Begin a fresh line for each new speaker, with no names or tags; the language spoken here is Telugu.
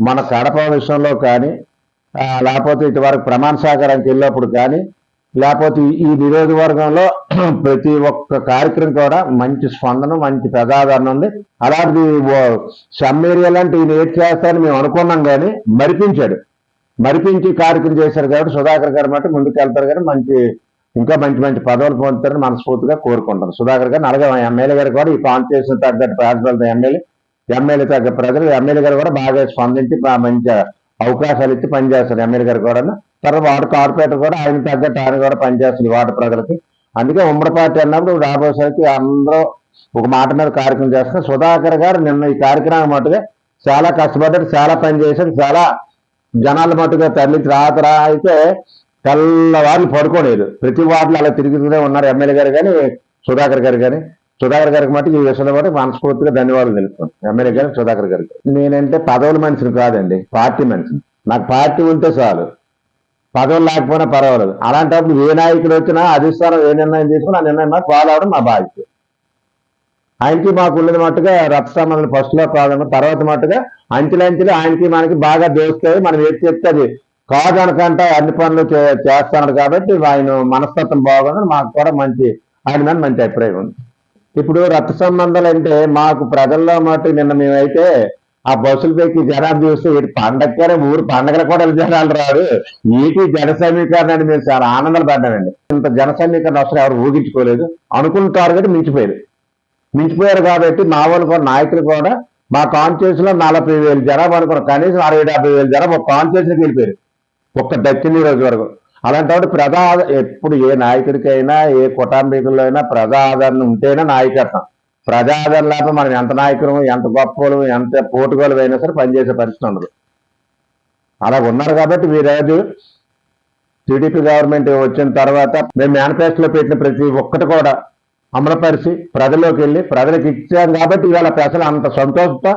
మన కడప విషయంలో కానీ లేకపోతే ఇటువరకు ప్రమాణ సాగరానికి వెళ్ళినప్పుడు కానీ లేకపోతే ఈ నియోజకవర్గంలో ప్రతి ఒక్క కార్యక్రమం కూడా మంచి స్పందన మంచి ప్రజాదరణ ఉంది. అలాంటిది సమ్ ఏరియా లాంటి ఈయన ఏది చేస్తారని మేము అనుకున్నాం కానీ మరిపించి కార్యక్రమం చేశారు కాబట్టి సుధాకర్ గారు మాట ముందుకు వెళ్తారు కానీ ఇంకా మంచి మంచి పదవులు పొందుతారని మనస్ఫూర్తిగా కోరుకుంటారు సుధాకర్ గారిని. అలాగే ఎమ్మెల్యే గారు కూడా ఈ కాన్స్టిట్యూషన్ తగ్గట్టు ప్రాంతాలతో ఎమ్మెల్యే తగ్గ ప్రజలు ఎమ్మెల్యే గారు కూడా బాగా స్పందించి మంచి అవకాశాలు ఇచ్చి పనిచేస్తారు ఎమ్మెల్యే గారు కూడా. తర్వాత వార్డు కార్పొరేటర్ కూడా ఆయన తగ్గట్టు ఆయన కూడా పనిచేస్తుంది వార్డు ప్రజలకి. అందుకే ఉమ్మడి పార్టీ అన్నప్పుడు రాబోయేసరికి అందరూ ఒక మాట మీద కార్యక్రమం చేస్తారు. సుధాకర్ గారు నిన్న ఈ కార్యక్రమం మట్టుగా చాలా కష్టపడ్డారు, చాలా పని చేశారు, చాలా జనాల మట్టుగా తరలించి అయితే తెల్లవారులు పడుకోలేదు. ప్రతి వార్డులో అలా తిరుగుతూనే ఉన్నారు ఎమ్మెల్యే గారు కానీ సుధాకర్ గారు కానీ. సుధాకర్ గారికి మట్టి ఈ విషయంలో బట్టి మనస్ఫూర్తిగా ధన్యవాదాలు తెలుపుతాను ఎమ్మెల్యే గారికి సుధాకర్ గారికి. నేనంటే పదవుల మనిషిని కాదండి, పార్టీ మనిషిని. నాకు పార్టీ ఉంటే చాలు, పదవులు లేకపోయినా పర్వాలేదు. అలాంటప్పుడు ఏ నాయకుడు వచ్చినా అధిష్టానం ఏ నిర్ణయం తీసుకుని ఆ నిర్ణయం మాకు ఫాలో అవడం మా బాధ్యత. ఆయనకి మాకు ఉన్నది మట్టుగా రక్త సంబంధం ఫస్ట్లో కాదన్న తర్వాత మట్టుగా అంచెలంచెలు ఆయనకి మనకి బాగా దోస్తాయి. మనం ఏది చెప్తే అది కాదు అనకంటే అన్ని పనులు చేస్తున్నాడు కాబట్టి ఆయన మనస్తత్వం బాగుందని మాకు కూడా ఆయన మీద మంచి అభిప్రాయం ఉంది. ఇప్పుడు రక్త సంబంధాలు అంటే మాకు ప్రజల్లో మటు నిన్న మేమైతే ఆ బస్సులు పెట్టి జనాలు చూస్తే ఇటు పండగనే ఊరు పండగలు కూడా జనాలు రారు, ఈటి జన సమీకరణ అని మేము చాలా ఆనందాలు పడ్డామండి. ఇంత జన సమీకరణ అవసరం ఎవరు ఊహించుకోలేదు. అనుకున్న టార్గెట్ మించిపోయారు కాబట్టి మా వాళ్ళు కూడా నాయకులు కూడా మా కాన్స్టిట్యూషన్ లో 40,000 జనాభా అనుకున్నారు, కనీసం 60,000-70,000 జనాభా ఒక కాన్స్టిట్యూషన్కి వెళ్ళిపోయారు ఒక్క దక్షిణ రోజు వరకు. అలాంటి ఎప్పుడు ఏ నాయకుడికైనా ఏ కుటుంబీకుల్లో అయినా ప్రజా ఆదరణ ఉంటేనే నాయకత్వం. ప్రజా ఆదరణ లేకపోతే మనం ఎంత నాయకులు, ఎంత గొప్పలు, ఎంత పోటుగోలు అయినా సరే పనిచేసే పరిస్థితి ఉండదు. అలా ఉన్నారు కాబట్టి వీరోజు టీడీపీ గవర్నమెంట్ వచ్చిన తర్వాత మేము మేనిఫెస్టోలో పెట్టిన ప్రతి ఒక్కటి కూడా అమలుపరిచి ప్రజల్లోకి వెళ్ళి ప్రజలకు ఇచ్చాం కాబట్టి ఇవాళ ప్రజలు అంత సంతోషంతో